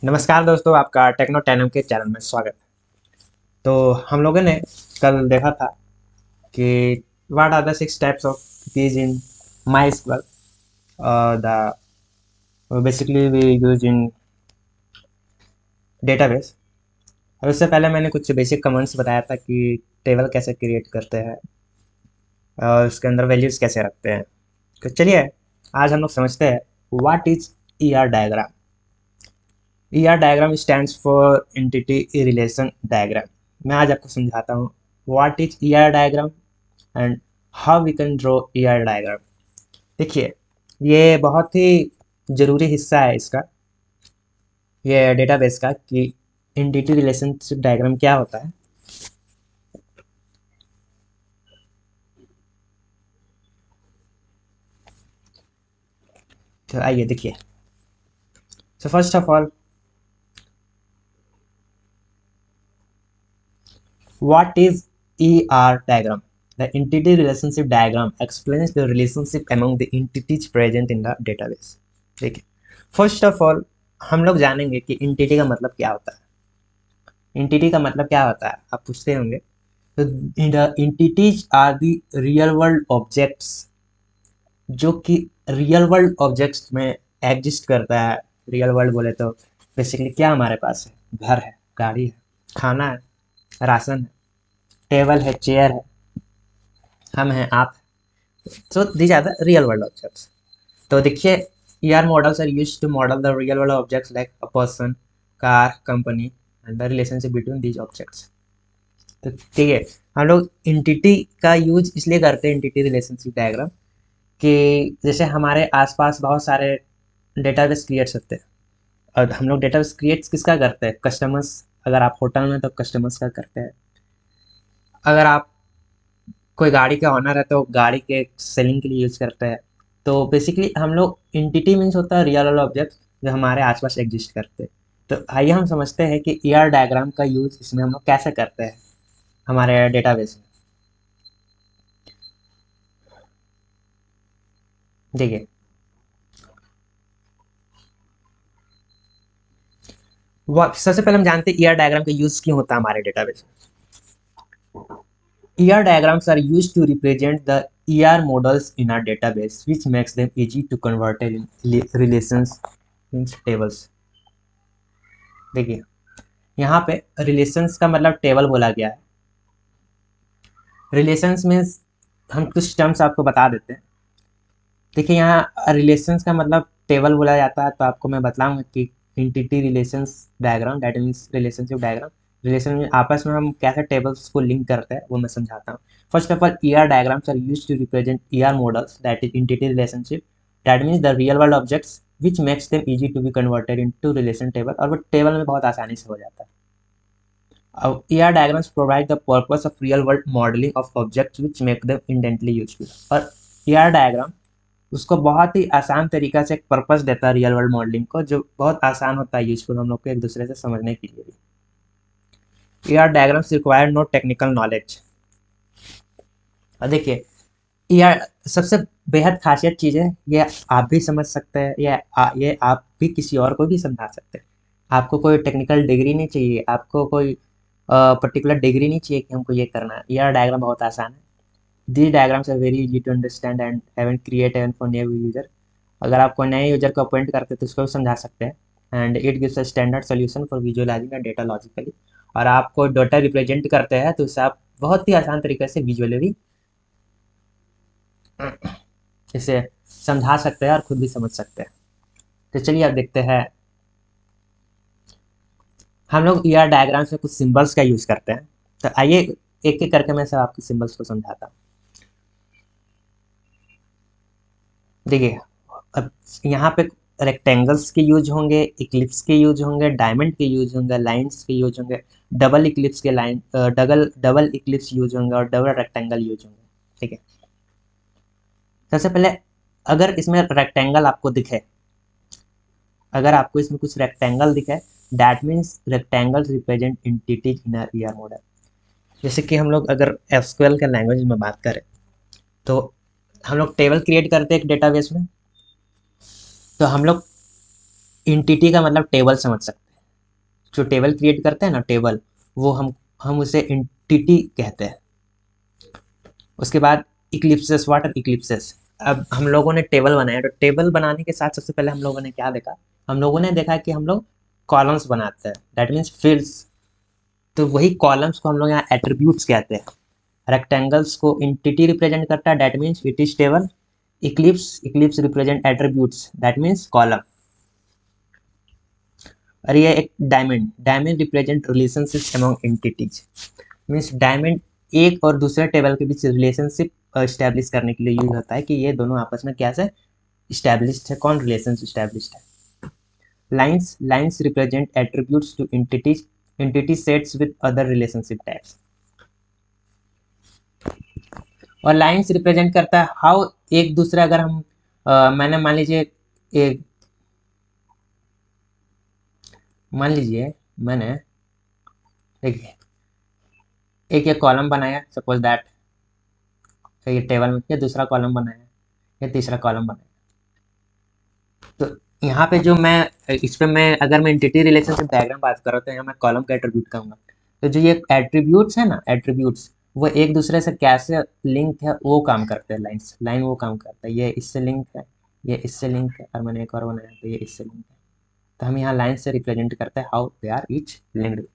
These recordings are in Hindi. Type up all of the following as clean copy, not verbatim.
नमस्कार दोस्तों, आपका टेक्नो टैनम के चैनल में स्वागत है। तो हम लोगों ने कल देखा था कि what are the 6 types of keys in MySQL the basically we use in database. और उससे पहले मैंने कुछ बेसिक कमांड्स बताया था कि टेबल कैसे क्रिएट करते हैं और उसके अंदर वैल्यूज कैसे रखते हैं। तो चलिए आज हम लोग समझते हैं what is E R diagram. E R diagram stands for entity relation diagram. मैं आज आपको समझाता हूँ what is E R diagram and how we can draw E R diagram. देखिए, ये बहुत ही ज़रूरी हिस्सा है इसका, ये डेटाबेस का, कि एंटिटी रिलेशनशिप डायग्राम क्या होता है। तो आइए देखिए। So first of all, what is ER diagram? The entity relationship diagram explains the relationship among the entities present in the database. देखिए, फर्स्ट ऑफ ऑल हम लोग जानेंगे कि इंटिटी का मतलब क्या होता है। इंटिटी का मतलब क्या होता है, आप पूछते होंगे। तो entities are the real world objects जो कि रियल वर्ल्ड ऑब्जेक्ट्स में एग्जिस्ट करता है। रियल वर्ल्ड बोले तो बेसिकली क्या हमारे पास है, घर है, गाड़ी है, खाना है, राशन है, टेबल है, चेयर है, हम हैं, आप हैं। So these are the real world objects. तो देखिए, ER models are used to model the real world objects like a person, car, company and the relationship between these objects. तो ठीक है, हम लोग इंटिटी का यूज इसलिए करते हैं, इंटिटी रिलेशनशिप डायग्राम, कि जैसे हमारे आसपास बहुत सारे डेटाबेस क्रिएट्स होते हैं। और हम लोग डेटाबेस क्रिएट्स किसका करते हैं, कस्टमर्स। अगर आप होटल में तो कस्टमर्स का करते हैं। अगर आप कोई गाड़ी का ऑनर है तो गाड़ी के सेलिंग के लिए यूज करते हैं। तो बेसिकली हम लोग इंटिटी मीन्स होता है रियल वर्ल्ड ऑब्जेक्ट जो हमारे आसपास एग्जिस्ट करते हैं। तो आइए हम समझते हैं कि ईआर डायग्राम का यूज इसमें हम लोग कैसे करते हैं हमारे डेटाबेस में। देखिए, वो सबसे पहले हम जानते हैं ईआर डायग्राम का यूज क्यों होता है हमारे डेटाबेस में। ER diagrams are used to represent the ER models in our database, which makes them easy to convert in relations in tables. देखिए, यहाँ पे रिलेशंस का मतलब टेबल बोला गया है। रिलेशंस में हम कुछ टर्म्स आपको बता देते हैं। देखिए, यहाँ रिलेशंस का मतलब टेबल बोला जाता है, तो आपको मैं बताऊंगा कि entity relations diagram, that means relationship diagram. Relation में आपस में हम कैसे टेबल्स को लिंक करते हैं वो मैं समझाता हूँ। First of all, ER diagrams are used to represent ER models, that is entity relationship, that means the real world objects which makes them easy to be converted into relation table. और वो टेबल में बहुत आसानी से हो जाता है। ER diagrams provide the purpose of real-world modeling of objects which make them indently useful। और ER डायग्राम उसको बहुत ही आसान तरीका से एक पर्पस देता है रियल वर्ल्ड मॉडलिंग को, जो बहुत आसान होता है यूजफुल हम लोग को एक दूसरे से समझने के लिए भी। ER diagrams require no technical knowledge. और देखिए, ER सबसे बेहद खासियत चीज़ है, ये आप भी समझ सकते हैं, ये आप भी किसी और को भी समझा सकते हैं। आपको कोई टेक्निकल डिग्री नहीं चाहिए, आपको कोई पर्टिकुलर डिग्री नहीं चाहिए कि हमको ये करना है। ER डायग्राम बहुत आसान है। These diagrams are very easy to understand and even create even for new user। अगर आप कोई नए यूजर को अपॉइंट करते हैं तो उसको भी समझा सकते हैं। And it gives a standard solution for visualising the data logically. और आपको डाटा रिप्रेजेंट करते हैं तो उसे आप बहुत ही आसान तरीके से विजुअली भी इसे समझा सकते हैं और खुद भी समझ सकते हैं। तो चलिए अब देखते हैं, हम लोग ER डायग्राम्स में कुछ सिंबल्स का यूज करते हैं। तो आइए एक एक करके मैं सब आपके सिंबल्स को समझाता हूँ। देखिए, अब यहाँ पे रेक्टेंगल्स के यूज होंगे, इक्लिप्स के यूज होंगे, डायमंड के यूज होंगे, लाइंस के यूज होंगे, डबल इक्लिप्स के line, double double Eclipse use होंगे और डबल रेक्टेंगल यूज होंगे। ठीक है, सबसे पहले अगर इसमें रेक्टेंगल आपको दिखे, अगर आपको इसमें कुछ रेक्टेंगल दिखे, that means rectangle represent entities in ER model. जैसे कि हम लोग अगर एसक्यूएल के लैंग्वेज में बात करें तो हम लोग टेबल क्रिएट करते हैं एक डेटाबेस में। तो हम लोग इंटिटी का मतलब टेबल समझ सकते हैं। जो टेबल क्रिएट करते हैं ना, टेबल, वो हम उसे एंटिटी कहते हैं। उसके बाद इक्लिप्सेस, व्हाट आर इक्लिप्सेस? अब हम लोगों ने टेबल बनाया, तो टेबल बनाने के साथ सबसे पहले हम लोगों ने क्या देखा? हम लोगों ने देखा कि हम लोग कॉलम्स बनाते हैं, दैट मीन्स फील्ड्स। तो वही कॉलम्स को हम लोग यहाँ एट्रीब्यूट्स कहते हैं। रेक्टेंगल्स को एंटिटी रिप्रेजेंट करता है, that means it is table. Eclipse represent attributes, that means column. और ये एक diamond represent relationship among entities. Means diamond एक और दूसरे टेबल के बीच रिलेशनशिप स्टैब्लिश करने के लिए यूज होता है कि ये दोनों आपस में क्या से स्टैब्लिश्ड है, कौन रिलेशन स्टैब्लिश्ड है। Lines represent attributes to entity sets with other relationship types. और लाइन्स रिप्रेजेंट करता है हाउ एक दूसरे, अगर हम मैंने एक मान लीजिए मैंने एक एक ये कॉलम बनाया, सपोज दैट ये टेबल में, ये दूसरा कॉलम बनाया, ये तीसरा कॉलम बनाया। तो यहाँ पे जो मैं इस पे मैं अगर मैं एंटिटी रिलेशनशिप डायग्राम बात कर रहा हूँ, तो यहाँ मैं कॉलम का एट्रीब्यूट कहूँगा। तो जो ये एट्रीब्यूट्स है ना, एट्रीब्यूट्स वो एक दूसरे से कैसे लिंक है वो काम करते हैं। लाइन वो काम करता है, ये इससे लिंक है, ये इससे लिंक है, और मैंने एक और बनाया तो ये इससे लिंक है। तो हम यहाँ लाइन से रिप्रेजेंट करते हैं how they are each linked.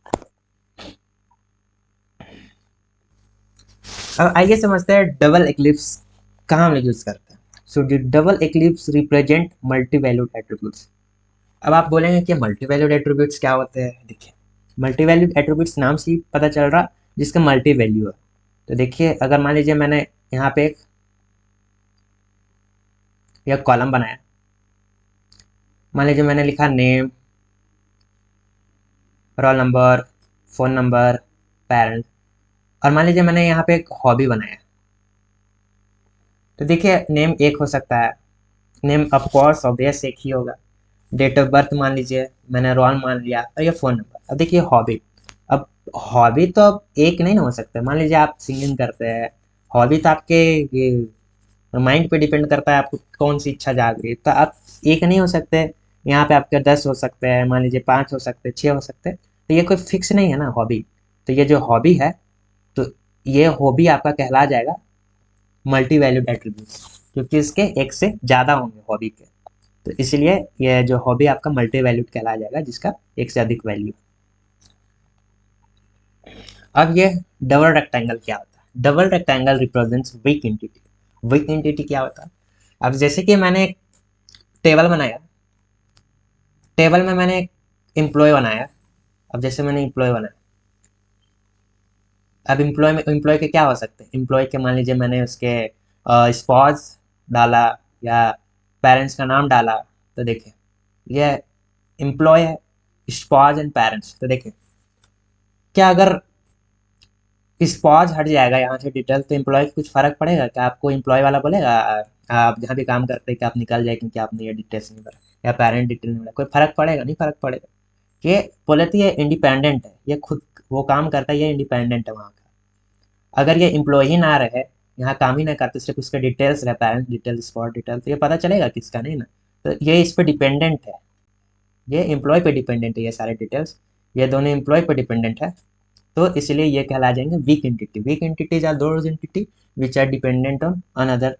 अब आइए समझते हैं डबल एक्लिप्स कहाँ हम लोग यूज करते हैं। सो double eclipse represent multi valued attributes. अब आप बोलेंगे कि मल्टी वैल्यूड एट्रीब्यूट्स क्या होते हैं? देखिए, मल्टी वैल्यूड एट्रीब्यूट्स नाम से ही पता चल रहा, जिसका मल्टी वैल्यू है। तो देखिए, अगर मान लीजिए मैंने यहाँ पे एक कॉलम बनाया, मान लीजिए मैंने लिखा name, roll number, phone number, parent, और मान लीजिए मैंने यहाँ पे एक हॉबी बनाया। तो देखिए, नेम एक हो सकता है, नेम ऑफ कोर्स ऑब्वियस एक ही होगा। डेट ऑफ बर्थ मान लीजिए, मैंने रोल मान लिया, और ये फ़ोन नंबर। अब देखिए हॉबी, अब हॉबी तो अब एक नहीं ना हो सकता। मान लीजिए आप सिंगिंग करते हैं, हॉबी तो आपके माइंड पे डिपेंड करता है, आपको कौन सी इच्छा जाग रही है। तो आप एक नहीं हो सकते, यहाँ पे आपके 10 हो सकते हैं, मान लीजिए 5 हो सकते हैं, 6 हो सकते हैं। तो ये कोई फिक्स नहीं है ना हॉबी। तो ये जो हॉबी है, तो ये हॉबी आपका कहला जाएगा मल्टी वैल्यूड एट्रीब्यूट्स, क्योंकि इसके एक से ज़्यादा होंगे हॉबी के। तो इसलिए ये जो हॉबी आपका मल्टी वैल्यूड कहला जाएगा, जिसका एक से अधिक वैल्यू। अब ये डबल रेक्टेंगल क्या होता है? Double rectangle represents week entity. Weak entity क्या होता है? अब जैसे कि मैंने एक टेबल बनाया, टेबल में मैंने एक एम्प्लॉय बनाया। अब जैसे मैंने एम्प्लॉय बनाया, अब एम्प्लॉय में एम्प्लॉय के क्या हो सकते हैं? एम्प्लॉय के मान लीजिए मैंने उसके स्पॉज डाला या पेरेंट्स का नाम डाला। तो देखिए, ये एम्प्लॉय है, स्पॉज एंड पेरेंट्स। तो देखिए, क्या अगर स्पॉज हट जाएगा यहाँ से डिटेल, तो एम्प्लॉय को कुछ फर्क पड़ेगा क्या? आपको एम्प्लॉय वाला बोलेगा आप जहाँ भी काम करते हैं कि आप निकल जाए क्योंकि आपने ये डिटेल्स नहीं भरा, या पेरेंट डिटेल नहीं भरा? कोई फर्क पड़ेगा? नहीं फर्क पड़ेगा। ये बोले तो ये इंडिपेंडेंट है, ये खुद वो काम करता है, ये इंडिपेंडेंट है वहाँ का। अगर ये एम्प्लॉय ही ना रहे, यहाँ काम ही ना करते, सिर्फ उसके डिटेल्स रहे, पेरेंट डिटेल, स्पॉट डिटेल, तो ये पता चलेगा किसका? नहीं ना। तो ये इस पर डिपेंडेंट है, ये एम्प्लॉय पे डिपेंडेंट है, ये सारे डिटेल्स, ये दोनों एम्प्लॉय पे डिपेंडेंट है। तो इसलिए ये कहला जाएंगे weak entity. Weak entities are those entity which are dependent on another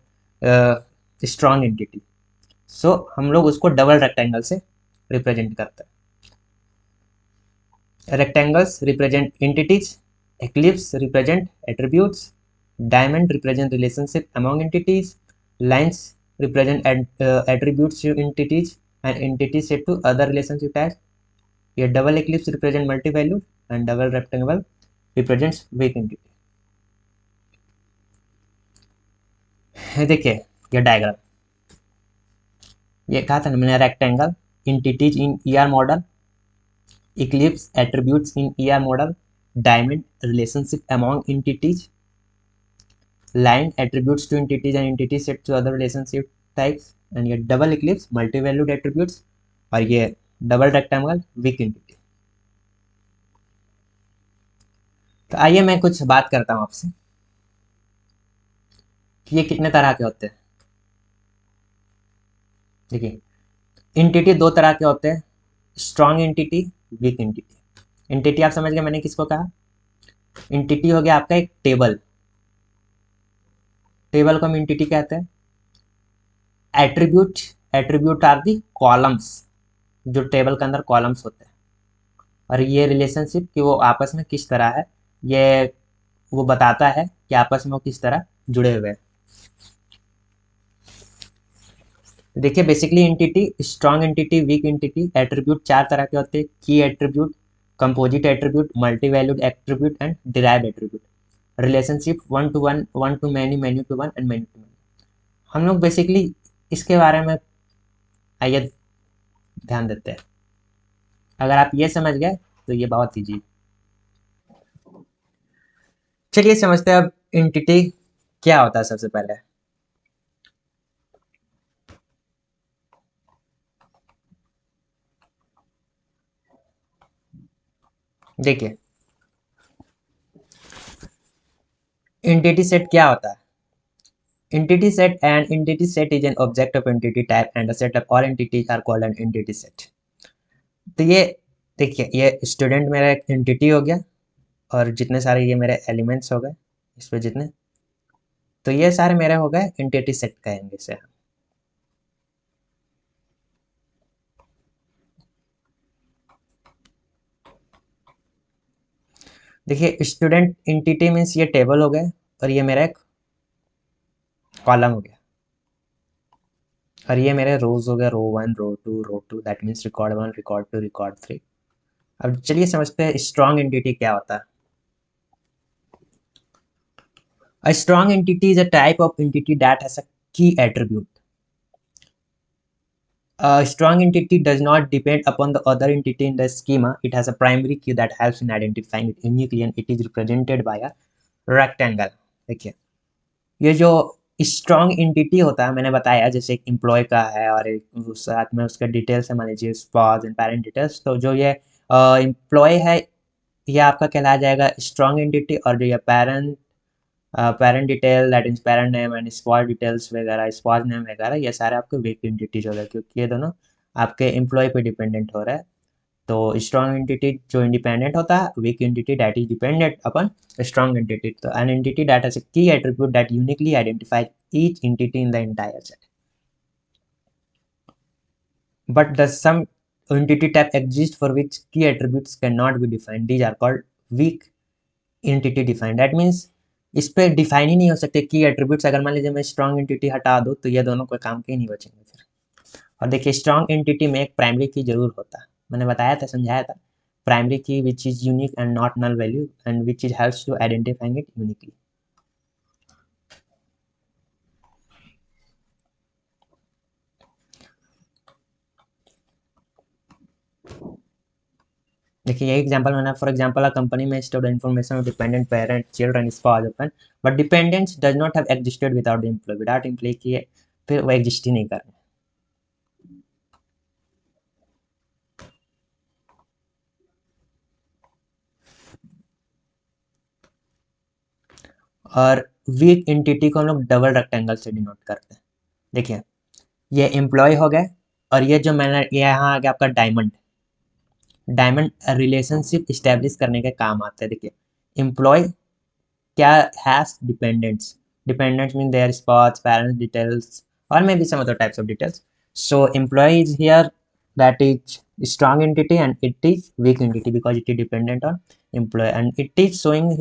strong entity. So हम लोग उसको डबल रेक्टेंगल से रिप्रेजेंट करते हैं। Rectangles represent entities, eclipse represent attributes, diamond represent relationship among entities, lines represent attributes to entities and entities set to other relationship types. ये double eclipse represent multi value and double rectangle represents weak entity. देखिए ये डायग्राम, ये कहा था ना मैंने, rectangle entities in ER model, eclipse attributes in ER model, diamond relationship among entities, line attributes to entities and entities set to other relationship types, and ये double eclipse multi-valued attributes, और ये double rectangle weak entity। तो आइए मैं कुछ बात करता हूँ आपसे कि ये कितने तरह के होते हैं। देखिए, एंटिटी दो तरह के होते हैं, strong entity, weak entity. Entity आप समझ गए मैंने किसको कहा? एंटिटी हो गया आपका एक टेबल। टेबल को हम एंटिटी कहते हैं। Attribute, attribute are the columns, जो टेबल के अंदर कॉलम्स होते हैं। और ये रिलेशनशिप कि वो आपस में किस तरह है, ये वो बताता है कि आपस में वो किस तरह जुड़े हुए हैं। देखिए basically entity, strong entity, weak entity, attribute चार तरह के होते हैं। Key attribute, composite attribute, multi valued attribute and derived attribute. Relationship one to one, one to many, many to one and many to many. हम लोग बेसिकली इसके बारे में आइए ध्यान देते हैं। अगर आप ये समझ गए तो ये बहुत ईजी। चलिए समझते हैं अब एंटिटी क्या होता है सबसे पहले। देखिए एंटिटी सेट क्या होता है? Entity set, and entity set is an object of entity type and a set of all entities are called an entity set। तो ये देखिए ये स्टूडेंट मेरा एक एंटिटी हो गया और जितने सारे ये मेरे एलिमेंट्स हो गए इस पे जितने, तो ये सारे मेरे हो गए एंटिटी सेट कहेंगे इसे हम। देखिए स्टूडेंट एंटिटी मीन्स ये टेबल हो गए और ये मेरा एक कॉलम हो गया और ये मेरे रोज हो गए, row one, row two, row two, that means record one, record two, record three. अब चलिए समझते हैं स्ट्रॉन्ग एंटिटी क्या होता है। A strong entity is a type of entity that has a key attribute. A strong entity does not depend upon the other entity in the schema. It has a primary key that helps in identifying it uniquely and it is represented by a rectangle। देखिए ये जो स्ट्रॉन्ग एंटिटी होता है मैंने बताया, जैसे एक एम्प्लॉय का है और एक साथ में उसका डिटेल्स है, मान लीजिए स्पॉज एंड पेरेंट डिटेल्स। तो जो ये एम्प्लॉय है ये आपका कहलाया जाएगा स्ट्रॉन्ग एंटिटी, और जो ये parent detail that means parent name and sponge details वगैरह, स्पॉज नेम वगैरह, ये सारे आपके वीक एंटिटीज हो गए क्योंकि ये दोनों आपके एम्प्लॉय पे डिपेंडेंट हो रहा है। तो स्ट्रॉन्ग एंटिटी जो इंडिपेंडेंट होता है, weak entity that is dependent upon strong entity. तो an entity that has a key attribute that uniquely identifies each entity in the entire set, but the some entity type exists for which key attributes cannot be defined, these are called weak entity defined। that means इस पे डिफाइन ही नहीं हो सकते की एट्रीब्यूट्स। अगर मान लीजिए मैं स्ट्रॉन्ग एंटिटी हटा दूँ तो ये दोनों कोई काम के ही नहीं बचेंगे फिर। और देखिए स्ट्रॉन्ग एंटिटी में एक प्राइमरी की जरूर होता है, मैंने बताया था, समझाया था। Primary key which is unique and not null value and which is helps to identifying it uniquely. देखिए यही एग्जांपल मैंने, फॉर एग्जांपल अ कंपनी में stored information of dependent parent children is for open but dependents does not have existed without the employee, without employee की फिर वो एग्जिस्ट ही नहीं कर रहे। और वीक एंटिटी को हम लोग डबल रेक्टेंगल से डिनोट करते हैं। देखिए ये एम्प्लॉय हो गए और ये जो मैंने यहाँ आ गया आपका डायमंड। डायमंड रिलेशनशिप इस्टेब्लिश करने के काम आते हैं। देखिए एम्प्लॉय क्या has dependents, dependents mean their spouses, parents details और may be some other types of details. So employee is here that is strong entity and it is weak entity because it is dependent on employee and it is showing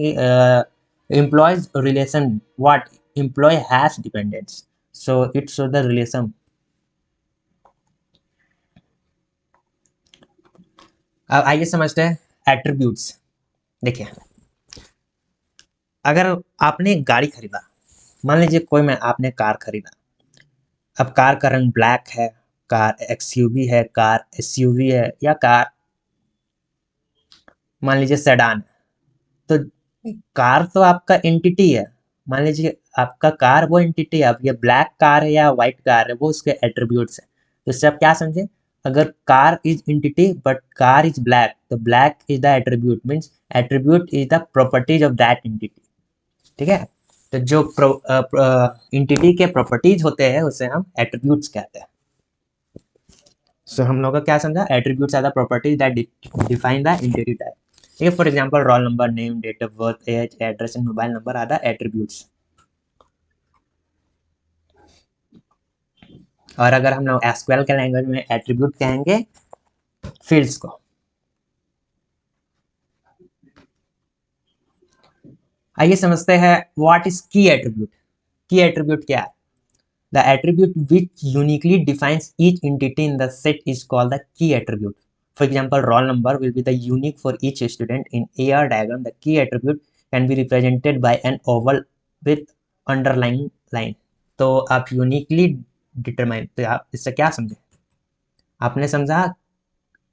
employees relation, what employee has dependents, so it shows the relation। अब आइए समझते हैं एट्रीब्यूट्स। देखिए अगर आपने एक गाड़ी खरीदा, मान लीजिए कोई मैं आपने कार खरीदा, अब कार का रंग ब्लैक है, कार एक्सयूवी है, कार एसयूवी है, या कार मान लीजिए सेडान है। तो कार तो आपका एंटिटी है, मान लीजिए आपका कार वो एंटिटी है। अब ये ब्लैक कार है या व्हाइट कार है वो उसके एट्रीब्यूट्स है। तो इससे आप क्या समझे, अगर car is entity but car is black, तो black is the attribute, means attribute is the properties of that entity. ठीक है, तो जो एंटिटी के प्रॉपर्टीज होते हैं उसे हम एट्रीब्यूट्स कहते हैं। सो हम लोग का क्या समझा, attributes are the properties that define the entity type. ठीक है। For example roll number, name, date of birth, age, address and mobile number are the attributes. और अगर हम लोग एसक्यूएल के लैंग्वेज में एट्रीब्यूट कहेंगे फील्ड्स को। आइए समझते हैं what is key attribute. Key attribute क्या है? The attribute which uniquely defines each entity in the set is called the key attribute. For example, roll number will be the unique for each student. In AR diagram, the key attribute can be represented by an oval with underlying line. तो आप यूनिकली डिटरमाइन, तो आप इससे क्या समझे? आपने समझा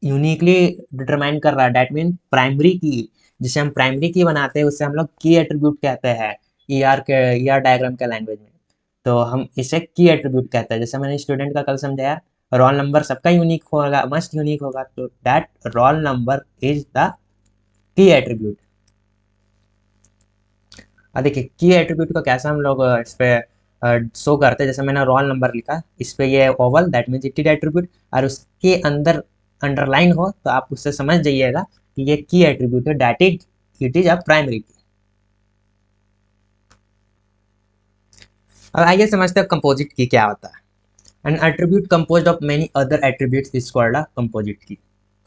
यूनिकली डिटरमाइन कर रहा है, डेट मीन प्राइमरी की, जिसे हम प्राइमरी की बनाते हैं उससे हम लोग की एट्रीब्यूट कहते हैं ईआर डायग्राम के लैंग्वेज में। तो हम इसे की एट्रीब्यूट कहते हैं। जैसे मैंने स्टूडेंट का कल समझाया, रोल नंबर सबका यूनिक होगा, मस्ट यूनिक होगा, तो that roll number is the key attribute. अब देखिए की एट्रीब्यूट को कैसे हम लोग इस पे शो करते हैं। जैसे मैंने रोल नंबर लिखा, इस पे ये Oval, that means it is attribute, और उसके अंदर अंडरलाइन हो तो आप उससे समझ जाइएगा कि ये की एट्रीब्यूट है, that is it is a primary की। अब आइए समझते हैं कंपोजिट की क्या होता है। N attribute composed of many other attributes is called a composite की।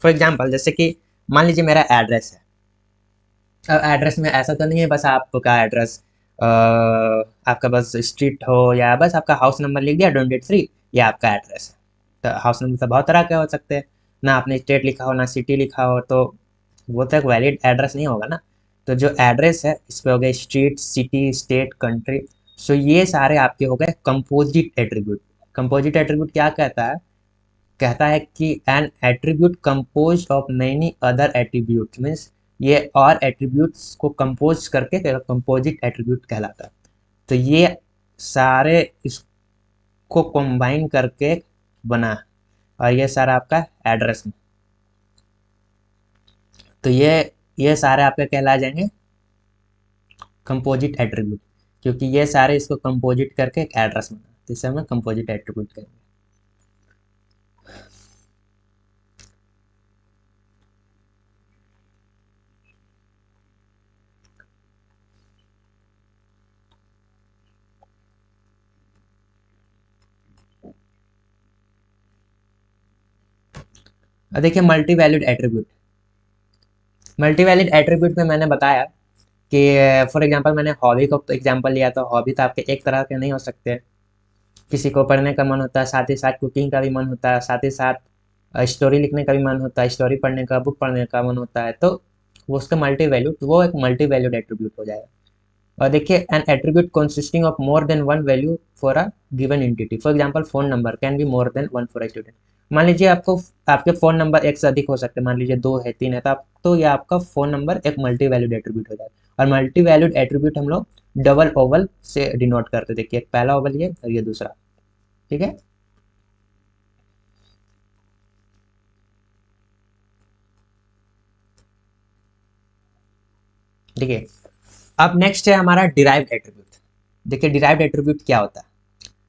फॉर एग्जांपल, जैसे कि मान लीजिए मेरा एड्रेस है। अब एड्रेस में ऐसा तो नहीं है बस आपका एड्रेस आपका बस स्ट्रीट हो या बस आपका हाउस नंबर लिख दिया 23, ये आपका एड्रेस है। तो हाउस नंबर तो बहुत तरह के हो सकते हैं ना, आपने स्टेट लिखा हो ना सिटी लिखा हो, तो वो तो एक वैलिड एड्रेस नहीं होगा ना। तो जो एड्रेस है इस पे हो गए स्ट्रीट, सिटी, स्टेट, कंट्री। सो ये सारे आपके हो गए कंपोजिट एट्रीब्यूट। कंपोजिट एट्रीब्यूट क्या कहता है? कहता है कि N attribute compose of many other attribute, means ये और एट्रीब्यूट्स को कंपोज करके कंपोजिट एट्रीब्यूट कहलाता है। तो ये सारे इसको कंबाइन करके बना, और ये सारा आपका एड्रेस में, तो ये सारे आपके कहला जाएंगे कंपोजिट एट्रीब्यूट, क्योंकि ये सारे इसको कंपोजिट करके एक एड्रेस बना, तो इसे हम कंपोजिट एट्रीब्यूट कहेंगे। और देखिए multi valued attribute. Multi valued attribute में मैंने बताया कि फॉर एग्जांपल मैंने हॉबी को एग्जांपल लिया, तो हॉबी तो आपके एक तरह के नहीं हो सकते। किसी को पढ़ने का मन होता है, साथ ही साथ कुकिंग का भी मन होता है, साथ ही साथ स्टोरी लिखने का भी मन होता है, स्टोरी पढ़ने का, बुक पढ़ने का मन होता है, तो वो उसका मल्टी वैल्यूड, वो एक मल्टी वैल्यूड एट्रीब्यूट हो जाएगा। और देखिए N attribute consisting of more than one value for a given entity. For example phone number can be more than one for a student. मान लीजिए आपको आपके फ़ोन नंबर एक से अधिक हो सकते हैं, मान लीजिए 2 है, 3 है, तो आप तो ये आपका फ़ोन नंबर एक मल्टी वैल्यूड एट्रीब्यूट हो जाएगा। और मल्टी वैल्यूड एट्रीब्यूट हम लोग डबल ओवल से डिनोट करते, देखिए एक पहला ओवल ये और ये दूसरा। ठीक है। देखिए अब नेक्स्ट है हमारा डिराइव्ड एट्रीब्यूट। देखिए डिराइव्ड एट्रीब्यूट क्या होता है?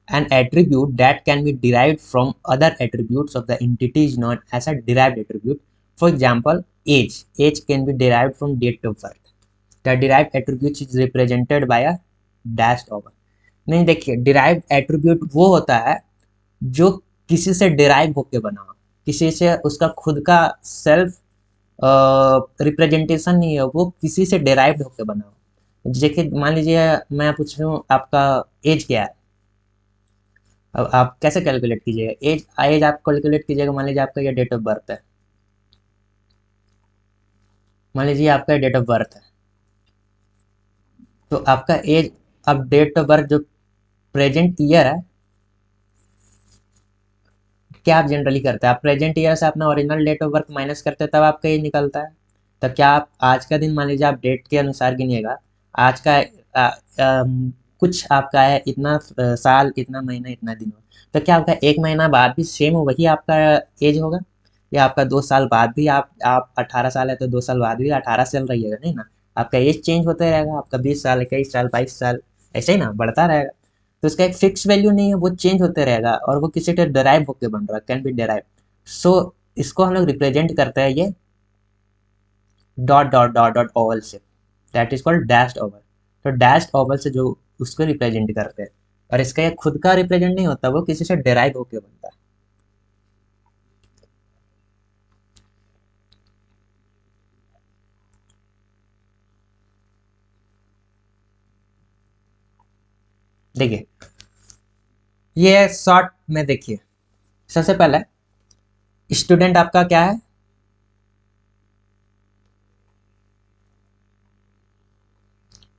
An attribute that can be derived from other attributes of the entity is known as a derived attribute. For example, age. Age can be derived from date of birth. The derived attribute is represented by a dashed over. नहीं, देखिए डिराइव्ड एट्रीब्यूट वो होता है जो किसी से डिराइव होके बना हो, किसी से उसका खुद का सेल्फ रिप्रेजेंटेशन नहीं है, वो किसी से डिराइव्ड होके बना हो। देखिए मान लीजिए मैं पूछ रहा हूँ आपका एज क्या है। अब आप कैसे कैलकुलेट कीजिएगा एज? एज आप कैलकुलेट कीजिएगा, मान लीजिए आपका ये डेट ऑफ बर्थ है, मान लीजिए आपका डेट ऑफ बर्थ है, तो आपका एज, अब डेट ऑफ बर्थ जो प्रेजेंट ईयर है, क्या आप जनरली करते हैं? आप प्रेजेंट ईयर से अपना original date of birth minus करते हैं, तब आपका एज निकलता है। तब क्या आप आज का दिन मान लीजिए आप डेट के अनुसार गिनिएगा, आज का कुछ आपका है इतना साल, इतना महीना, इतना दिन हो, तो क्या आपका एक महीना बाद भी सेम हो वही आपका एज होगा? या आपका 2 साल बाद भी आप 18 साल है तो 2 साल बाद भी 18 चल रही है, नहीं ना? आपका एज चेंज होता रहेगा, आपका 20 साल, 21 साल, 22 साल, ऐसे ही ना बढ़ता रहेगा। तो इसका एक फिक्स वैल्यू नहीं है, वो चेंज होते रहेगा, और वो किसी से डराइव होकर बन रहा है, कैन बी डराइव। सो इसको हम लोग रिप्रेजेंट करते हैं ये dot dot dot dot oval से, that is called dashed oval. तो डैश्ड ओवल से जो उसको रिप्रेजेंट करते हैं, और इसका ये खुद का रिप्रेजेंट नहीं होता, वो किसी से डिराइव होके बनता है। देखिए ये शॉर्ट में देखिए, सबसे पहले स्टूडेंट आपका क्या है,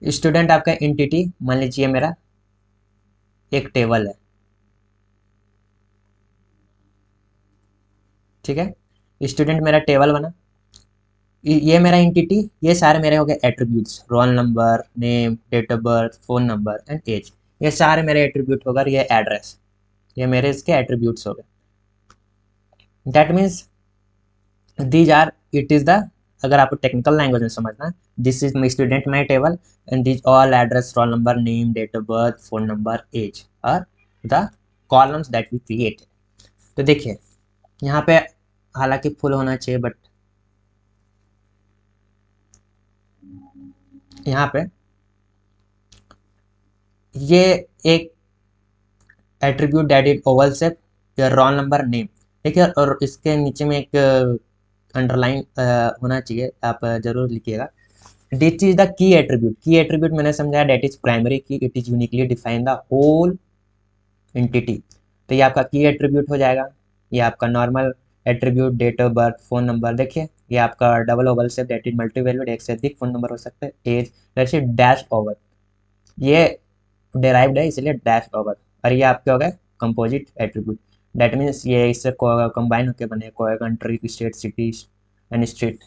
स्टूडेंट आपका एंटिटी मान लीजिए मेरा एक टेबल है, ठीक है, स्टूडेंट मेरा टेबल बना, ये मेरा एंटिटी, ये सारे मेरे हो गए attributes, roll number, name, date of birth, phone number and age, ये सारे मेरे एट्रीब्यूट हो गए, ये एड्रेस, ये मेरे इसके एट्रीब्यूट्स हो गए। That means these are, it is the, अगर आपको टेक्निकल लैंग्वेज में समझना है, this is my student my table and these all address, roll number, name, date of birth, phone number, age are the columns that we created. तो देखिए यहाँ पे हालांकि फुल होना चाहिए, बट यहाँ पे ये एक attribute that is Oval shape, या रोल नंबर, नेम, ठीक है, और इसके नीचे में एक अंडरलाइन होना चाहिए, आप जरूर लिखिएगा। This is the key attribute, key attribute मैंने समझाया that is primary key, it is uniquely define the whole entity. तो ये आपका की एट्रीब्यूट हो जाएगा, ये आपका normal attribute, date of birth, phone number, देखिए ये आपका double oval shape that is multi valued, एक से अधिक फोन नंबर हो सकते हैं, age that is dash over, ये डेराइव्ड है इसलिए डैश ओवर, और ये आपके हो गए कंपोजिट एट्रीब्यूट, दैट मीन्स ये इससे कंबाइन होकर बने, कोई country, state, city and street,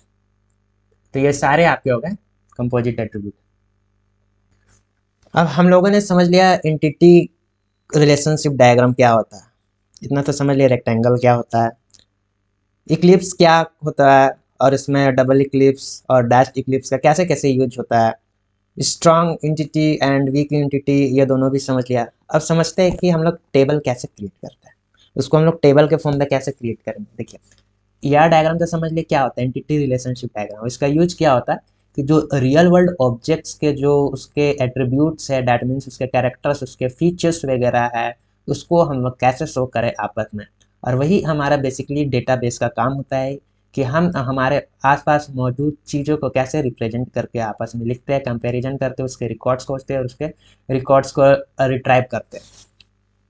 तो ये सारे आपके हो गए कंपोजिट एट्रीब्यूट। अब हम लोगों ने समझ लिया एंटिटी रिलेशनशिप डायग्राम क्या होता है, इतना तो समझ लिया, रेक्टेंगल क्या होता है, इक्लिप्स क्या होता है, और इसमें डबल इक्लिप्स और डैश इक्लिप्स का कैसे कैसे यूज होता है, strong entity and weak entity ये दोनों भी समझ लिया। अब समझते हैं कि हम लोग टेबल कैसे क्रिएट करते हैं, उसको हम लोग टेबल के फॉर्म में कैसे क्रिएट करेंगे। देखिए ईआर डायग्राम तो समझ लिए क्या होता है, एंटिटी रिलेशनशिप डायग्राम, इसका यूज क्या होता है कि जो रियल वर्ल्ड ऑब्जेक्ट्स के जो उसके एट्रीब्यूट्स है, दैट मीन्स उसके कैरेक्टर्स, उसके फीचर्स वगैरह है, उसको हम लोग कैसे शो करें आपस में, और वही हमारा बेसिकली डेटाबेस का काम होता है कि हम हमारे आसपास मौजूद चीज़ों को कैसे रिप्रेजेंट करके आपस में लिखते हैं, कंपैरिजन करते हैं, उसके रिकॉर्ड्स खोजते हैं और उसके रिकॉर्ड्स को रिट्राइव करते हैं।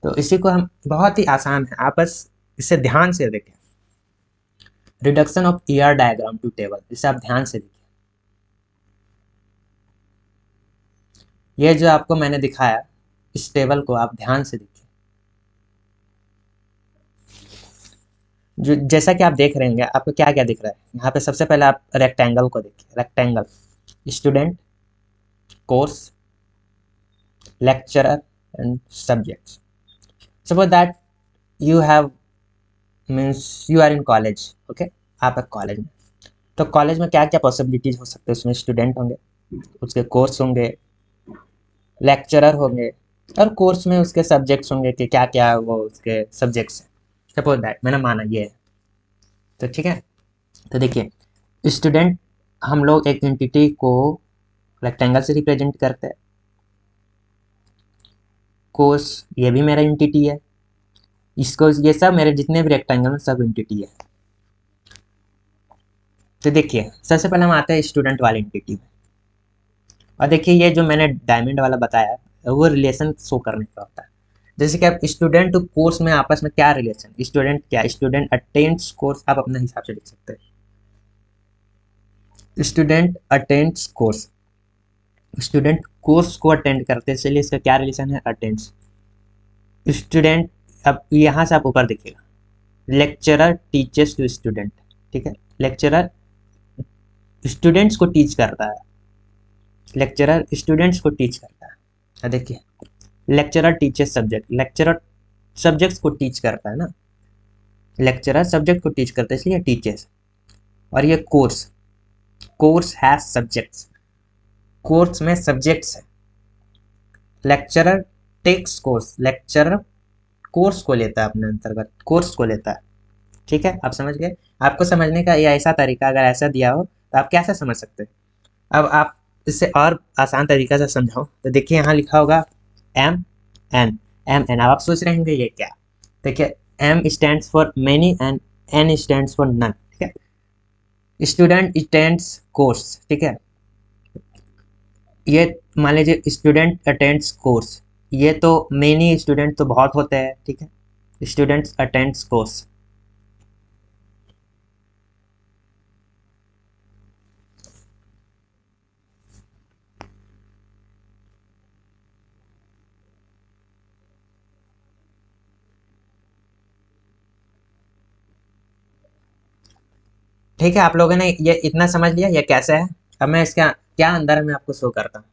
तो इसी को हम, बहुत ही आसान है, आप बस इसे ध्यान से देखें, reduction of ER diagram to table, इसे आप ध्यान से देखिए। ये जो आपको मैंने दिखाया, इस टेबल को आप ध्यान से देखिए, जो जैसा कि आप देख रहे हैं, आपको क्या क्या दिख रहा है यहाँ पे, सबसे पहले आप रेक्टेंगल को देखिए, rectangle, student, course, lecturer and subjects. Suppose that you have, means you are in college, okay, आप एक कॉलेज में, तो कॉलेज में क्या क्या पॉसिबिलिटीज हो सकते हैं, उसमें स्टूडेंट होंगे, उसके कोर्स होंगे, लेक्चरर होंगे, और कोर्स में उसके सब्जेक्ट्स होंगे कि क्या क्या वो उसके सब्जेक्ट्स हैं, सपोज दैट मैंने माना ये है, तो ठीक है। तो देखिए स्टूडेंट, हम लोग एक एंटिटी को रेक्टेंगल से रिप्रेजेंट करते हैं, कोर्स ये भी मेरा एंटिटी है, इसको, ये सब मेरे जितने भी रेक्टेंगल में सब एंटिटी है। तो देखिए सबसे पहले हम आते हैं स्टूडेंट वाली एंटिटी में, और देखिए ये जो मैंने डायमंड वाला बताया वो रिलेशन शो करने का होता है, जैसे कि आप स्टूडेंट तो कोर्स में आपस में क्या रिलेशन, स्टूडेंट क्या, स्टूडेंट अटेंड्स कोर्स, आप अपने हिसाब से लिख सकते हैं, student attends course, student course को अटेंड करते हैं, इसलिए इसका क्या रिलेशन है, अटेंड्स। स्टूडेंट, अब यहाँ से आप ऊपर देखिएगा, लेक्चरर टीचर्स टू स्टूडेंट, ठीक है, लेक्चरर स्टूडेंट्स को टीच करता है, लेक्चरर स्टूडेंट्स को टीच करता है, देखिए lecturer teachers subject, lecturer subjects को टीच करता है ना, लेक्चरर सब्जेक्ट को टीच करता है इसलिए टीचर्स, और ये course, course has subjects, course में सब्जेक्ट्स है, lecturer takes course, lecturer course को लेता है अपने अंतर्गत, कोर्स को लेता है, ठीक है, आप समझ गए। आपको समझने का ये ऐसा तरीका अगर ऐसा दिया हो तो आप कैसे समझ सकते हैं? अब आप इससे और आसान तरीका से समझाओ तो देखिए यहाँ लिखा होगा एम एन, एम एन। अब आप सोच रहे होंगे ये क्या? देखिए M stands for many and N stands for none, ठीक है। स्टूडेंट अटेंड्स कोर्स, ठीक है, ये मान लीजिए स्टूडेंट अटेंड्स कोर्स, ये तो मेनी स्टूडेंट तो बहुत होते हैं, ठीक है, स्टूडेंट्स अटेंड्स कोर्स। ठीक है, आप लोगों ने ये इतना समझ लिया ये कैसे है। अब मैं इसका क्या अंदर है मैं आपको शो करता हूँ।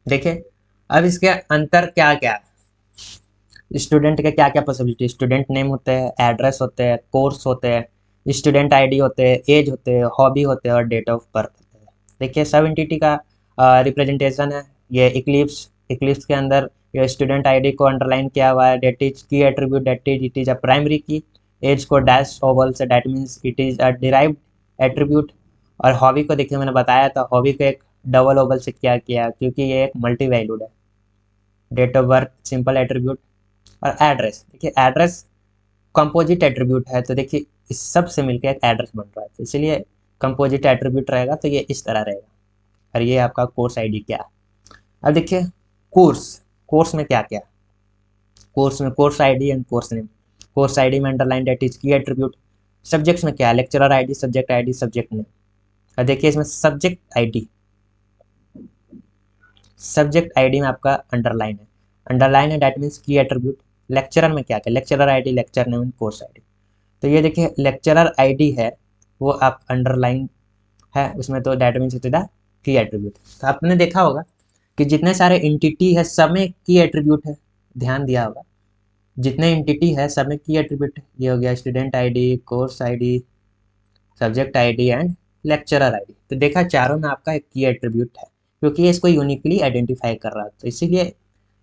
देखिए अब इसके अंतर क्या क्या है। स्टूडेंट के क्या क्या पॉसिबिलिटी, स्टूडेंट नेम होते हैं, एड्रेस होते हैं, कोर्स होते हैं, स्टूडेंट आईडी होते हैं, एज होते हैं, हॉबी होते हैं और डेट ऑफ बर्थ होते हैं। देखिए सब एंटिटी का रिप्रेजेंटेशन है। ये इक्लिप्स, इक्लिप्स के अंदर ये स्टूडेंट आईडी को अंडरलाइन किया हुआ है, date is key attribute, date is it is a primary key, age को डैश ओवल से, date means it is a derived attribute. और हॉबी को देखिए मैंने बताया था, हॉबी को एक डबल ओवल से क्या किया क्योंकि ये एक मल्टी वैल्यूड है। Date of birth simple attribute. और एड्रेस, देखिए एड्रेस कंपोजिट एट्रीब्यूट है, तो देखिए इस सब से मिलकर एक एड्रेस बन रहा है, तो इसलिए कंपोजिट एट्रीब्यूट रहेगा तो ये इस तरह रहेगा। और ये आपका कोर्स आईडी क्या है। अब देखिए कोर्स, कोर्स में क्या क्या है। कोर्स में course ID and course name. Course ID में underline that is key attribute. Subjects में क्या है, lecturer ID, subject ID, subject name. और देखिए इसमें सब्जेक्ट आईडी, सब्जेक्ट आईडी में आपका अंडरलाइन है, अंडरलाइन है डेट मीन्स की एट्रीब्यूट। लेक्चरर में क्या क्या, lecturer ID, lecture name, course ID. तो ये देखिए लेक्चरर आईडी है वो आप अंडरलाइन है उसमें, तो date means it is the key attribute. तो आपने देखा होगा कि जितने सारे एंटिटी है सब में की एट्रीब्यूट है, ध्यान दिया होगा। जितने एंटिटी है सब में की एट्रीब्यूट है। ये हो गया student ID, course ID, subject ID and lecturer ID. तो देखा चारों में आपका एक की एट्रीब्यूट है क्योंकि ये इसको यूनिकली आइडेंटिफाई कर रहा है। तो इसीलिए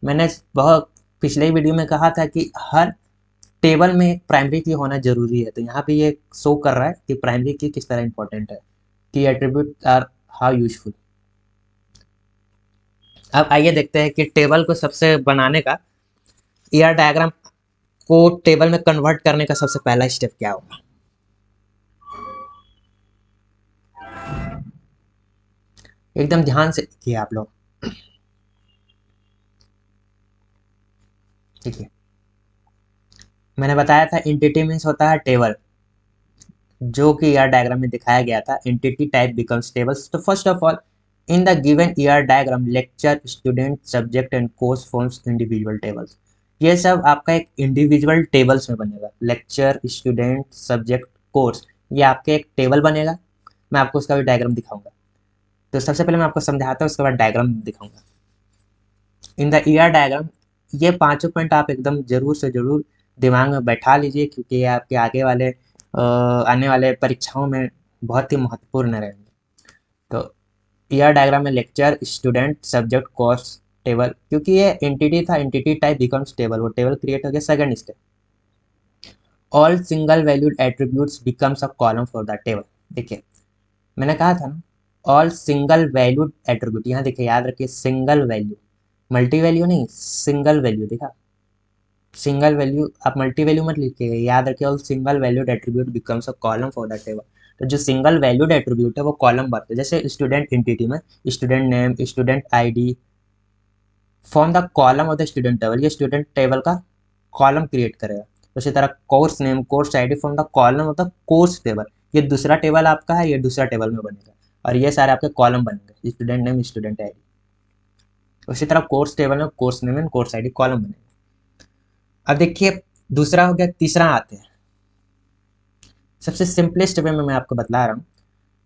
मैंने बहुत पिछले वीडियो में कहा था कि हर टेबल में एक प्राइमरी की होना जरूरी है। तो यहाँ पे ये शो कर रहा है कि प्राइमरी की किस तरह इंपॉर्टेंट है, की एट्रीब्यूट आर हाउ यूजफुल। अब आइए देखते हैं कि टेबल को सबसे बनाने का, ईआर डायग्राम को टेबल में कन्वर्ट करने का सबसे पहला स्टेप क्या होगा। एकदम ध्यान से देखिए आप लोग, ठीक है। मैंने बताया था एंटिटी मीन्स होता है टेबल, जो कि ईआर डायग्राम में दिखाया गया था। Entity type becomes tables. तो first of all in the given ER diagram lecture, student, subject and course forms individual tables. ये सब आपका एक इंडिविजुअल टेबल्स में बनेगा। लेक्चर, स्टूडेंट, सब्जेक्ट, कोर्स, ये आपके एक टेबल बनेगा। मैं आपको उसका भी डायग्राम दिखाऊंगा। तो सबसे पहले मैं आपको समझाता हूँ, उसके बाद डायग्राम दिखाऊंगा। इन द ईआर डायग्राम, ये पांचों पॉइंट आप एकदम जरूर से जरूर दिमाग में बैठा लीजिए क्योंकि ये आपके आगे वाले आने वाले परीक्षाओं में बहुत ही महत्वपूर्ण रहेंगे। तो ईआर डायग्राम में lecture, student, subject, course, table, क्योंकि ये एंटिटी था, एंटिटी टाइप बिकम्स टेबल, वो टेबल क्रिएट हो गया। Second step, all single valued attributes becomes a column for the table. देखिए मैंने कहा था ना ऑल सिंगल वैल्यूड एट्रीब्यूट, यहाँ देखिए याद रखिए सिंगल वैल्यू, मल्टी वैल्यू नहीं, सिंगल वैल्यू। देखा, सिंगल वैल्यू, आप मल्टी वैल्यू मत लिखिएगा, याद रखिए all single valued attribute becomes a column for the table. तो जो सिंगल वैल्यूड एट्रीब्यूट है वो कॉलम बनते हैं। जैसे स्टूडेंट एंटिटी में student name, student ID form the column of the student table, ये स्टूडेंट टेबल का कॉलम क्रिएट करेगा। उसी तरह course name, course ID form the column of the course table, ये दूसरा टेबल आपका है, ये दूसरा टेबल में बनेगा और ये सारे आपके कॉलम बनेंगे, स्टूडेंट नेम, स्टूडेंट आईडी। उसी तरह कोर्स टेबल में course name and course ID column बनेगा। अब देखिए दूसरा हो गया, तीसरा आते हैं। सबसे सिंपलेस्ट वे में मैं आपको बता रहा हूँ,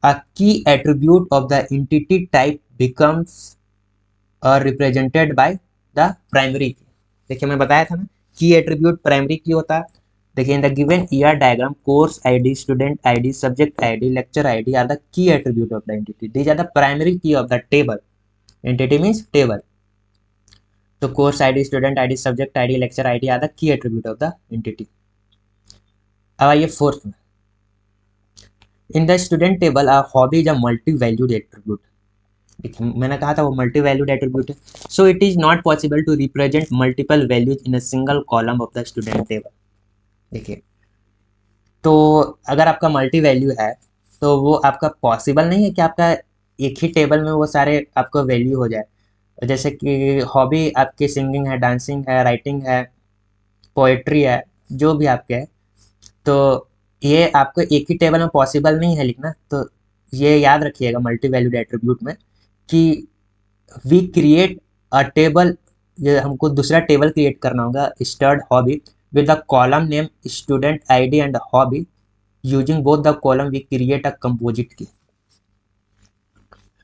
a key attribute of the entity type becomes represented by the primary key. देखिए मैं बताया था ना की एट्रीब्यूट प्राइमरी की होता है। देखिए in the given ER diagram course ID, student ID, subject ID, lecture ID are the key attribute of the entity, these are the primary key of the table. Entity means table. तो course ID, student ID, subject ID, lecture ID are the key attribute of the entity. अब आइए फोर्थ में, in the student table a hobby is a multi valued attribute. देखिए मैंने कहा था वो मल्टी वैल्यूड एट्रीब्यूट है। So it is not possible to represent multiple values in a single column of the student table. देखिए तो अगर आपका मल्टी वैल्यू है तो वो आपका पॉसिबल नहीं है कि आपका एक ही टेबल में वो सारे आपको वैल्यू हो जाए। जैसे कि हॉबी आपकी सिंगिंग है, डांसिंग है, राइटिंग है, पोएट्री है, जो भी आपके है, तो ये आपको एक ही टेबल में पॉसिबल नहीं है लिखना। तो ये याद रखिएगा मल्टी वैल्यूड एट्रीब्यूट में कि वी क्रिएट अ टेबल, ये हमको दूसरा टेबल क्रिएट करना होगा stud hobby with the column name student ID and hobby using both the column we create a composite key.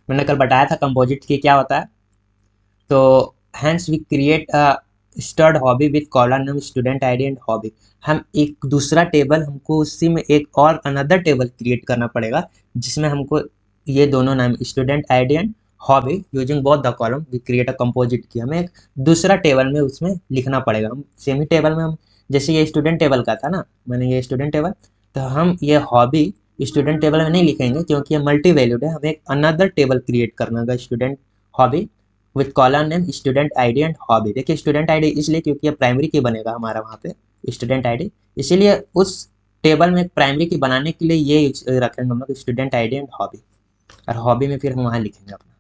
मैंने कल बताया था कंपोजिट की क्या होता है। तो hence we create a stud hobby with column name student ID and hobby. हम एक दूसरा टेबल, हमको उसी में एक और अनदर टेबल क्रिएट करना पड़ेगा जिसमें हमको ये दोनों नाम student ID and hobby using both the column we create a composite key, हमें एक दूसरा टेबल में उसमें लिखना पड़ेगा। हम सेम ही टेबल में हम, जैसे ये स्टूडेंट टेबल का था ना, मैंने ये स्टूडेंट टेबल, तो हम ये हॉबी स्टूडेंट टेबल में नहीं लिखेंगे क्योंकि ये मल्टी वैल्यूड है। हमें एक अनदर टेबल क्रिएट करना होगा student hobby with column name student ID and hobby. देखिए स्टूडेंट आईडी इसलिए क्योंकि ये प्राइमरी की बनेगा हमारा वहाँ पे स्टूडेंट आईडी, इसीलिए उस टेबल में प्राइमरी की बनाने के लिए ये रखेंगे हम लोग स्टूडेंट आईडी एंड हॉबी, और हॉबी में फिर हम वहाँ लिखेंगे अपना।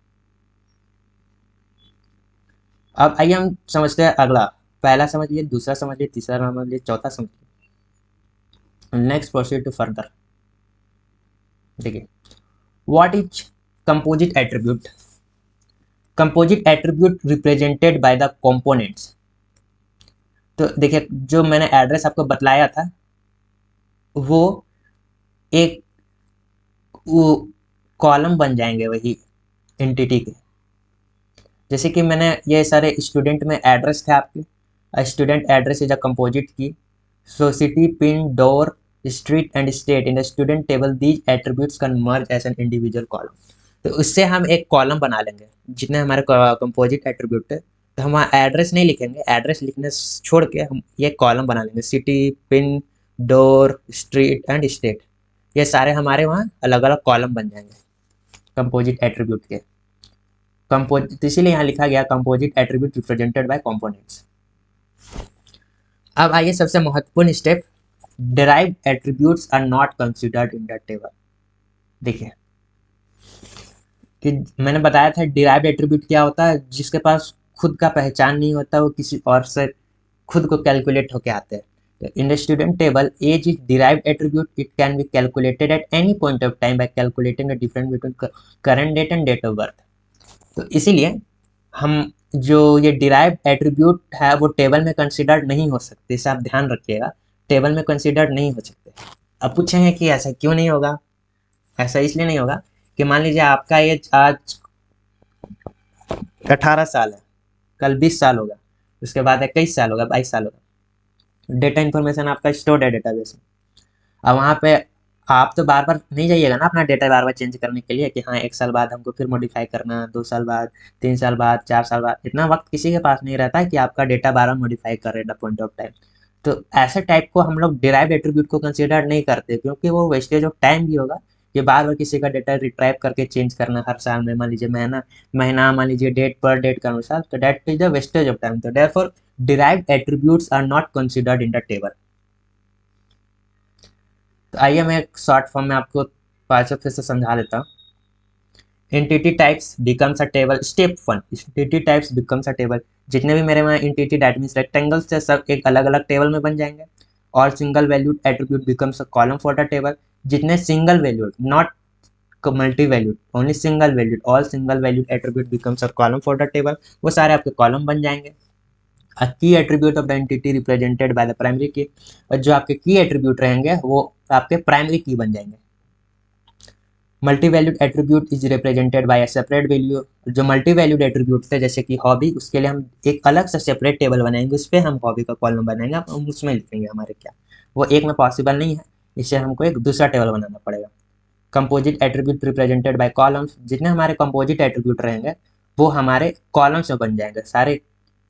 अब आइए हम समझते हैं अगला। पहला समझ लिए, दूसरा समझ लिए, तीसरा समझ लिए, चौथा समझ लिए। Next proceed to further. देखिए what is composite attribute. Composite attribute represented by the components. तो देखिए जो मैंने एड्रेस आपको बतलाया था वो एक वो कॉलम बन जाएंगे वही एंटिटी के। जैसे कि मैंने ये सारे स्टूडेंट में एड्रेस थे आपके, student address is a composite key, so city, pin, door, street and state in the student table these attributes can merge as an individual column. तो उससे हम एक कॉलम बना लेंगे जितने हमारे कंपोजिट एट्रीब्यूट है। तो हम एड्रेस नहीं लिखेंगे, एड्रेस लिखने छोड़ के हम ये कॉलम बना लेंगे, city, pin, door, street and state. ये सारे हमारे वहाँ अलग अलग कॉलम बन जाएंगे कंपोजिट एट्रीब्यूट के। कंपोजिट, तो इसीलिए यहाँ लिखा गया composite attribute represented by components. अब आइए सबसे महत्वपूर्ण step, derived attributes are not considered in the table. देखिए कि मैंने बताया था डिराइव्ड एट्रीब्यूट क्या होता है, जिसके पास खुद का पहचान नहीं होता, वो किसी और से खुद को कैलकुलेट होके आते हैं। तो in the student table age is derived attribute, it can be calculated at any point of time by calculating the difference between current date and date of birth. तो इसीलिए हम जो ये डिराइव्ड एट्रीब्यूट है वो टेबल में कंसिडर्ड नहीं हो सकते, इसे आप ध्यान रखिएगा, टेबल में कंसिडर्ड नहीं हो सकते। अब पूछेंगे कि ऐसा क्यों नहीं होगा। ऐसा इसलिए नहीं होगा कि मान लीजिए आपका एज आज 18 साल है, कल 20 साल होगा, उसके बाद 21 साल होगा, 22 साल होगा। डेटा इन्फॉर्मेशन आपका स्टोर्ड है डेटाबेस में। अब वहाँ पे आप तो बार बार नहीं जाइएगा ना अपना डेटा बार बार चेंज करने के लिए कि हाँ 1 साल बाद हमको फिर मॉडिफाई करना, 2 साल बाद, 3 साल बाद, 4 साल बाद, इतना वक्त किसी के पास नहीं रहता है कि आपका डेटा बार बार मॉडिफाई कर रहे पॉइंट ऑफ टाइम। तो ऐसे टाइप को हम लोग डिराइव एट्रीब्यूट को कंसिडर नहीं करते क्योंकि वो वेस्टेज ऑफ टाइम भी होगा। ये बार बार किसी का डेटा रिट्राइव करके चेंज करना हर साल में, मान लीजिए महीना महीना, मान लीजिए डेट पर डेट के अनुसार, तो date is the wastage of time. तो therefore derived attributes are not considered in the table. तो आइए मैं एक शॉर्ट फॉर्म में आपको पांचों फिर से समझा देता हूँ। Entity types becomes a table, step 1 entity types becomes a table. जितने भी मेरे वहाँ एंटिटी दैट मीन्स रेक्टेंगल्स थे सब एक अलग अलग टेबल में बन जाएंगे। और single valued attribute becomes a column for the table. जितने single valued, not multi valued, only single valued, all single valued attribute becomes a column for the table, वो सारे आपके कॉलम बन जाएंगे। A key attribute of the entity represented by the primary key, और जो आपके की एट्रीब्यूट रहेंगे वो आपके प्राइमरी की बन जाएंगे। Multi valued attribute is represented by a separate value. जो मल्टी वैल्यूड एट्रीब्यूट थे जैसे कि हॉबी, उसके लिए हम एक अलग से सेपरेट टेबल बनाएंगे, उस पर हम हॉबी का कॉलम बनाएंगे, हम उसमें लिखेंगे हमारे क्या, वो एक में पॉसिबल नहीं है, इससे हमको एक दूसरा टेबल बनाना पड़ेगा। Composite attribute represented bye columns, जितने हमारे कंपोजिट एट्रीब्यूट रहेंगे वो हमारे कॉलम्स में बन जाएंगे सारे,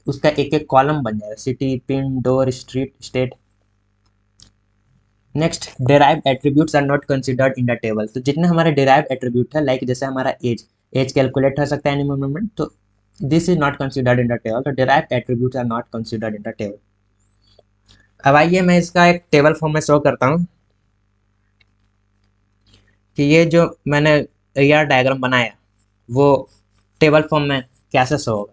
उसका एक एक कॉलम बन जाएगा, city, pin, door, street, state. Next, derived attributes are not considered in the table. तो जितने हमारे डेराइव्ड एट्रीब्यूट है, लाइक जैसे हमारा एज, एज कैलकुलेट हो सकता है एनी मोमेंट, तो this is not considered in the table. तो derived attributes are not considered in the table. अब आइए मैं इसका एक टेबल फॉर्म में शो करता हूँ कि ये जो मैंने AR डायग्राम बनाया वो टेबल फॉर्म में कैसे शो होगा।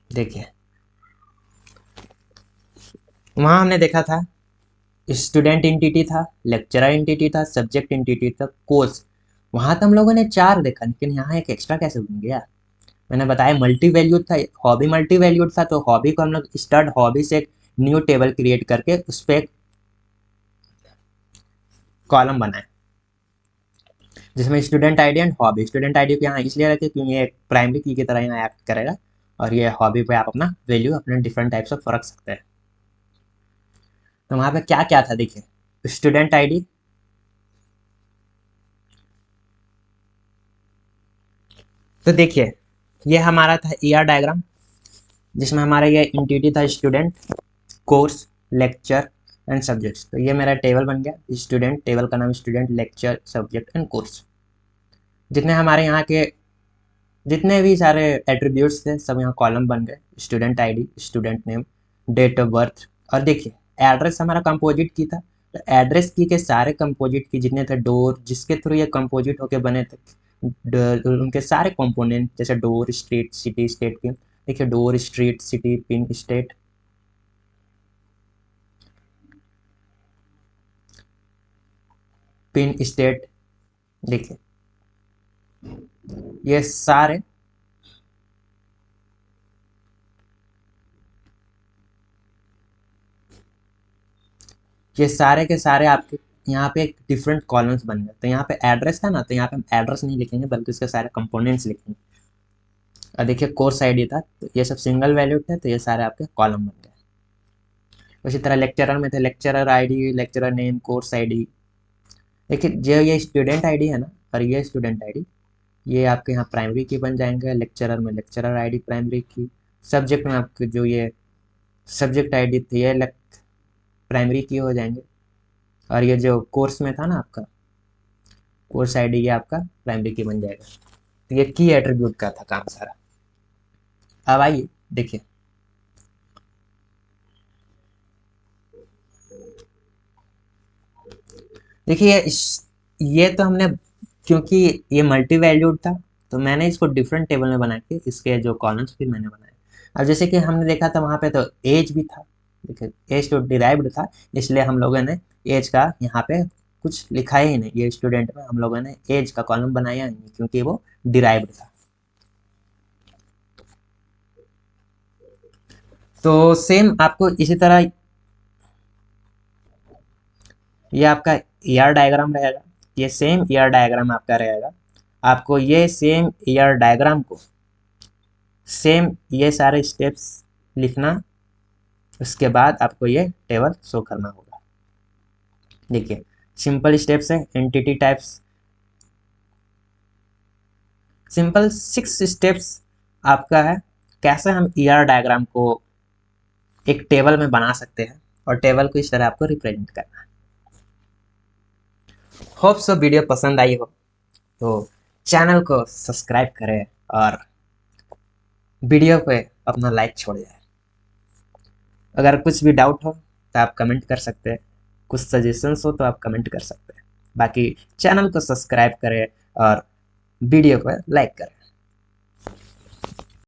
देखिए, वहाँ हमने देखा था स्टूडेंट एंटिटी था, लेक्चरर एंटिटी था, सब्जेक्ट एंटिटी था, कोर्स। वहाँ तो हम लोगों ने 4 देखा, लेकिन यहाँ एक एक्स्ट्रा कैसे बन गया। मैंने बताया मल्टी वैल्यूड था, हॉबी मल्टी वैल्यूड था, तो हॉबी को हम लोग स्टार्ट हॉबी से एक न्यू टेबल क्रिएट करके उस पर एक कॉलम बनाए जिसमें student ID and hobby. Student ID को यहाँ इसलिए रखे क्योंकि ये प्राइमरी की तरह यहाँ एक्ट करेगा, और ये हॉबी पे आप अपना वैल्यू अपने डिफरेंट टाइप्स ऑफ रख सकते हैं। तो वहाँ पे क्या क्या था देखिए, स्टूडेंट आईडी, तो देखिए ये हमारा था ER डायग्राम जिसमें हमारा ये एंटिटी था student, course, lecture and subjects. तो ये मेरा टेबल बन गया स्टूडेंट, टेबल का नाम student, lecture, subject and course. जितने हमारे यहाँ के जितने भी सारे एट्रीब्यूट्स थे सब यहाँ कॉलम बन गए, student ID, student name, date of birth. और देखिए एड्रेस हमारा कंपोजिट की था, तो एड्रेस की के सारे कंपोजिट की जितने थे, डोर जिसके थ्रू ये कंपोजिट होके बने थे, उनके सारे कंपोनेंट जैसे डोर, स्ट्रीट, सिटी, स्टेट की। देखिए door, street, city, pin, state, pin, state. देखिए ये सारे ये सारे के सारे आपके यहाँ पे एक डिफरेंट कॉलम्स बन गए। तो यहाँ पे एड्रेस था ना, तो यहाँ पे हम एड्रेस नहीं लिखेंगे बल्कि उसके सारे कंपोनेंट्स लिखेंगे। और देखिए कोर्स आईडी था, तो ये सब सिंगल वैल्यू थे, तो ये सारे आपके कॉलम बन गए। उसी तरह लेक्चरर में थे lecturer ID, lecturer name, course ID. देखिए जो ये स्टूडेंट आईडी है ना, और ये स्टूडेंट आईडी, ये आपके यहाँ प्राइमरी की बन जाएंगे। लेक्चरर में लेक्चरर आईडी प्राइमरी की, सब्जेक्ट में आपके जो ये सब्जेक्ट आईडी थी ये प्राइमरी की हो जाएंगे। और ये जो कोर्स में था ना आपका कोर्स आईडी, ये आपका प्राइमरी की बन जाएगा। तो ये की एट्रीब्यूट का था काम सारा। अब आइए देखिए, देखिए ये तो हमने, क्योंकि ये मल्टी वैल्यूड था तो मैंने इसको डिफरेंट टेबल में बना के इसके जो कॉलम्स फिर मैंने बनाए। अब जैसे कि हमने देखा था वहाँ पे तो एज भी था, देखिए एज तो डिराइव्ड था, इसलिए हम लोगों ने एज का यहाँ पे कुछ लिखा ही नहीं। ये स्टूडेंट में हम लोगों ने एज का कॉलम बनाया ही नहीं क्योंकि वो डिराइव्ड था। तो सेम आपको इसी तरह ये आपका ER डायग्राम रहेगा, ये सेम ER डायग्राम आपका रहेगा। आपको ये सेम ER डायग्राम को सेम ये सारे स्टेप्स लिखना, उसके बाद आपको ये टेबल शो करना होगा। देखिए सिंपल स्टेप्स है, एंटिटी टाइप्स, सिंपल 6 स्टेप्स आपका है कैसे हम ER डायग्राम को एक टेबल में बना सकते हैं और टेबल को इस तरह आपको रिप्रेजेंट करना है। होप सो वीडियो पसंद आई हो तो चैनल को सब्सक्राइब करें और वीडियो पे अपना लाइक छोड़ जाए। अगर कुछ भी डाउट हो तो आप कमेंट कर सकते हैं, कुछ सजेशंस हो तो आप कमेंट कर सकते हैं। बाकी चैनल को सब्सक्राइब करें और वीडियो को लाइक करें।